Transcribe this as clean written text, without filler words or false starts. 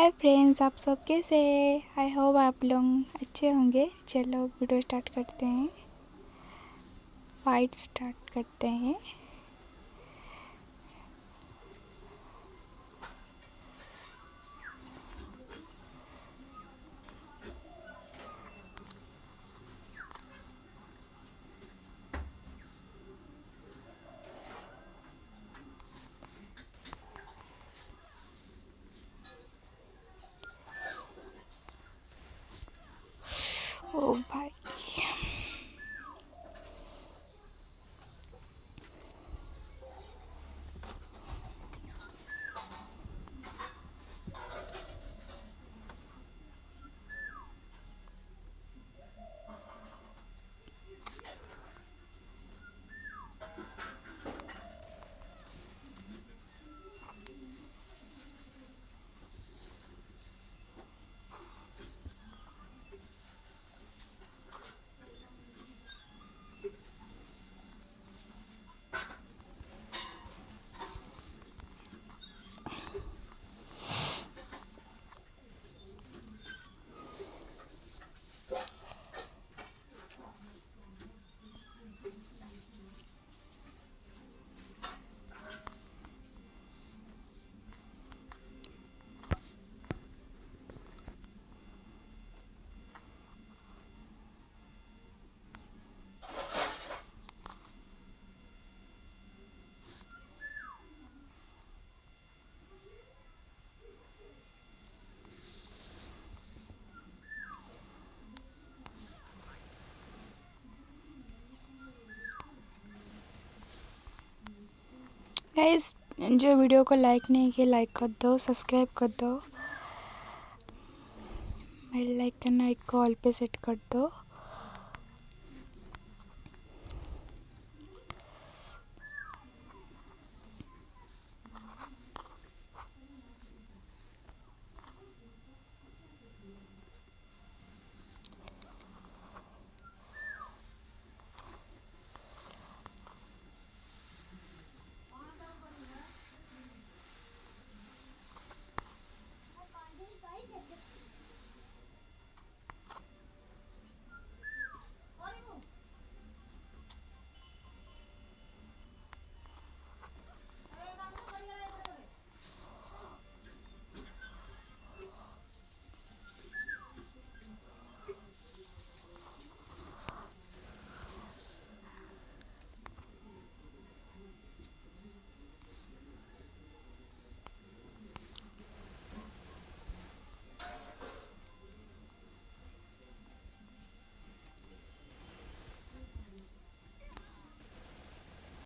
Hi friends, आप सब कैसे हैं? आई होप आप लोग अच्छे होंगे। चलो वीडियो स्टार्ट करते हैं, फाइट स्टार्ट करते हैं। ओ भाई, गाइस जो वीडियो को लाइक नहीं किया लाइक कर दो, सब्सक्राइब कर दो, बेल आइकन को ऑल पे सेट कर दो।